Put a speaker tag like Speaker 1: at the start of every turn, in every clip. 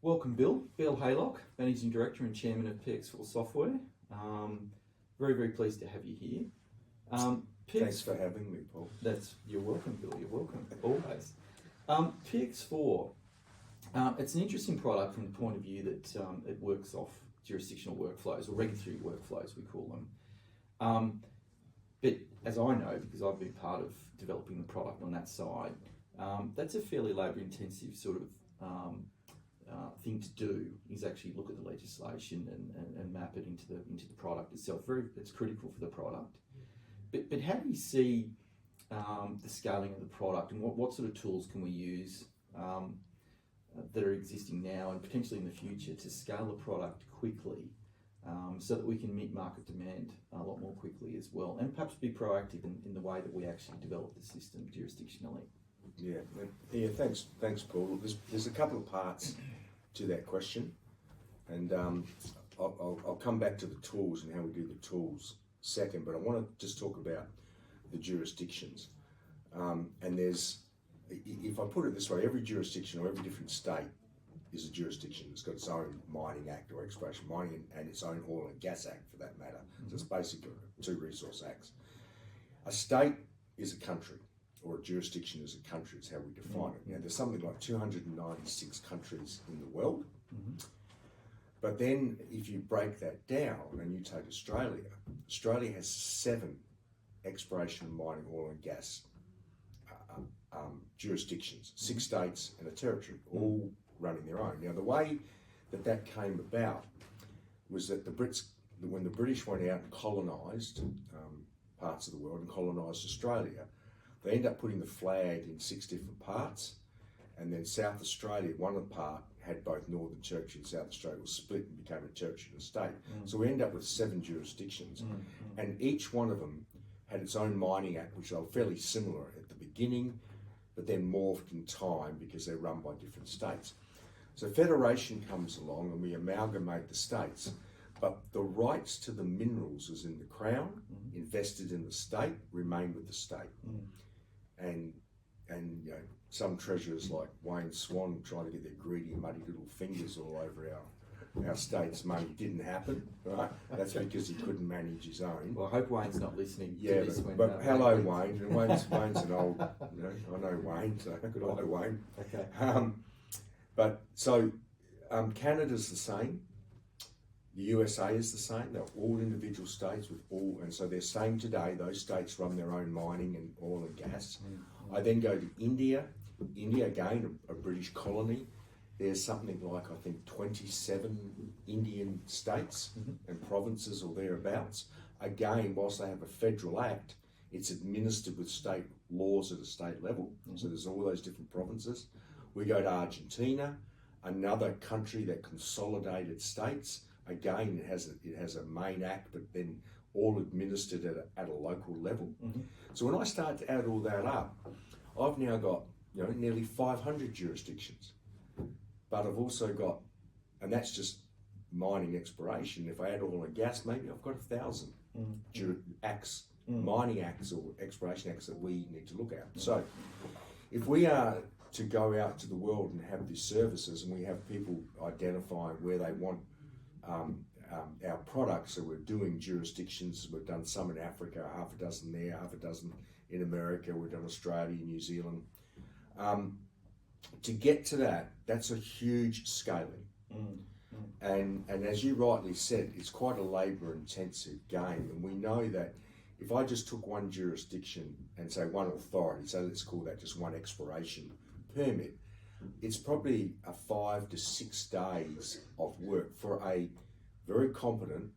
Speaker 1: Welcome, Bill. Bill Haylock, Managing Director and Chairman of PX4's Software. Very pleased to have you here.
Speaker 2: Thanks for having me, Paul.
Speaker 1: You're welcome, Bill. You're welcome, always. PX4, it's an interesting product from the point of view that it works off jurisdictional workflows, or regulatory workflows, we call them. But as I know, because I've been part of developing the product on that side, that's a fairly labour-intensive sort of thing to do, is actually look at the legislation and map it into the product itself. It's critical for the product. But how do you see the scaling of the product, and what sort of tools can we use that are existing now and potentially in the future to scale the product quickly, so that we can meet market demand a lot more quickly as well, and perhaps be proactive in the way that we actually develop the system jurisdictionally?
Speaker 2: Yeah. Thanks, Paul. There's a couple of parts to that question, and I'll come back to the tools and how we do the tools second. But I want to just talk about the jurisdictions. And if I put it this way, every jurisdiction or every different state is a jurisdiction. It's got its own mining act or exploration mining, and its own oil and gas act for that matter. So it's basically two resource acts. A state is a country, or a jurisdiction is a country. It's how we define it. Now, there's something like 296 countries in the world. But then if you break that down and you take Australia has 7 exploration and mining, oil and gas jurisdictions, 6 states and a territory, all running their own. Now, the way that came about was that when the British went out and colonised parts of the world and colonised Australia, they ended up putting the flag in 6 different parts, and then South Australia, one part had both Northern Territory and South Australia, was split and became a territory and a state. So we ended up with 7 jurisdictions, and each one of them had its own mining act, which are fairly similar at the beginning, but then morphed in time because they're run by different states. So federation comes along and we amalgamate the states, but the rights to the minerals is in the Crown, invested in the state, remain with the state. And you know, some treasurers like Wayne Swan trying to get their greedy, muddy little fingers all over our state's money. Didn't happen, right? That's because he couldn't manage his own.
Speaker 1: Well, I hope Wayne's not listening to this.
Speaker 2: But hello, Wayne. And Wayne's an old, I know Wayne, so good on you, Wayne.
Speaker 1: Okay.
Speaker 2: But so Canada's the same. The USA is the same. They're all individual states with all, and so they're saying today those states run their own mining and oil and gas. I then go to India. India, again, a British colony. There's something like, I think, 27 Indian states and provinces or thereabouts. Again, whilst they have a federal act, it's administered with state laws at a state level. So there's all those different provinces. We go to Argentina, another country that consolidated states. Again, it has a main act, but then all administered at a local level. So when I start to add all that up, I've now got nearly 500 jurisdictions. But I've also got, and that's just mining exploration. If I add oil and gas, maybe I've got 1,000 acts, mining acts or exploration acts that we need to look at. So if we are to go out to the world and have these services, and we have people identifying where they want our products, so we're doing jurisdictions, we've done some in Africa, half a dozen there, half a dozen in America, we've done Australia, New Zealand. To get to that's a huge scaling. And as you rightly said, it's quite a labour-intensive game, and we know that if I just took one jurisdiction and say one authority, so let's call that just one exploration permit, it's probably a 5 to 6 days of work for a very competent,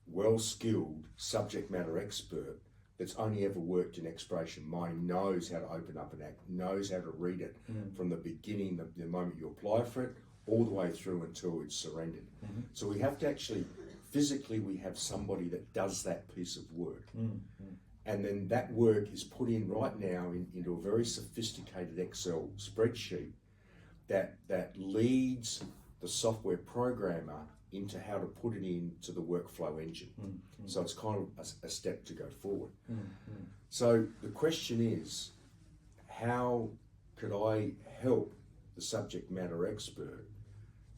Speaker 2: well-skilled subject matter expert that's only ever worked in exploration mining, knows how to open up an act, knows how to read it from the beginning, the moment you apply for it, all the way through until it's surrendered. So we have to actually, physically, we have somebody that does that piece of work. And then that work is put in right now into a very sophisticated Excel spreadsheet that leads the software programmer into how to put it into the workflow engine. So it's kind of a step to go forward. So the question is, how could I help the subject matter expert,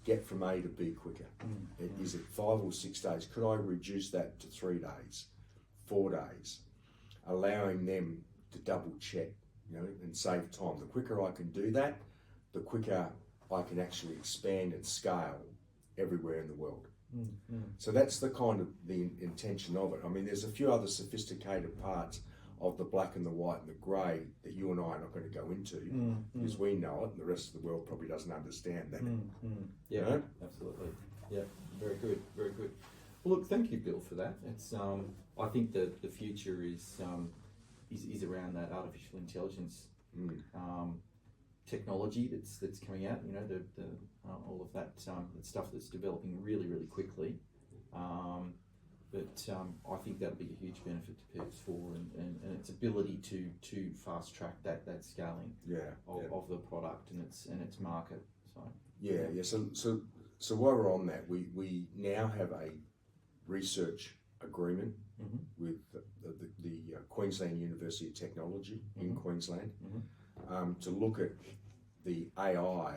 Speaker 2: get from A to B quicker? Is it 5 or 6 days? Could I reduce that to 3 days, 4 days, allowing them to double check, and save time? The quicker I can do that, the quicker I can actually expand and scale everywhere in the world. So that's the kind of the intention of it. I mean, there's a few other sophisticated parts of the black and the white and the grey that you and I are not going to go into because we know it and the rest of the world probably doesn't understand that.
Speaker 1: Yeah, absolutely. Yeah, very good, very good. Well, look, thank you, Bill, for that. It's I think that the future is around that artificial intelligence technology that's coming out. All of that stuff that's developing really, really quickly. But I think that'll be a huge benefit to PX4 and its ability to fast track that scaling of the product and its market. So
Speaker 2: So while we're on that, we now have a research agreement with the Queensland University of Technology in Queensland to look at the AI,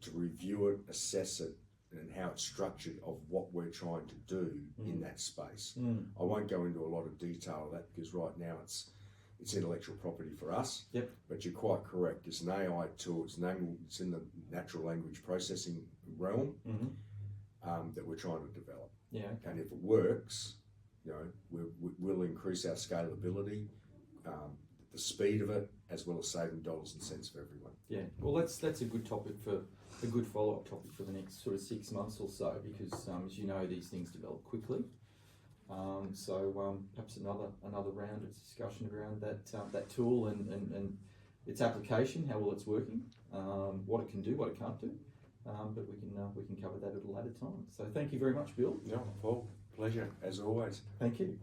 Speaker 2: to review it, assess it, and how it's structured of what we're trying to do in that space. I won't go into a lot of detail of that because right now it's intellectual property for us.
Speaker 1: Yep.
Speaker 2: But you're quite correct. It's an AI tool. It's in the natural language processing realm that we're trying to develop.
Speaker 1: Yeah. Okay.
Speaker 2: And if it works, we'll increase our scalability, the speed of it, as well as saving dollars and cents for everyone.
Speaker 1: Yeah. Well, that's a good topic for a good follow-up topic for the next sort of 6 months or so, because as you know, these things develop quickly. So perhaps another round of discussion around that tool and its application, how well it's working, what it can do, what it can't do. But we can cover that at a later time. So thank you very much, Bill.
Speaker 2: No, Paul, pleasure as always.
Speaker 1: Thank you.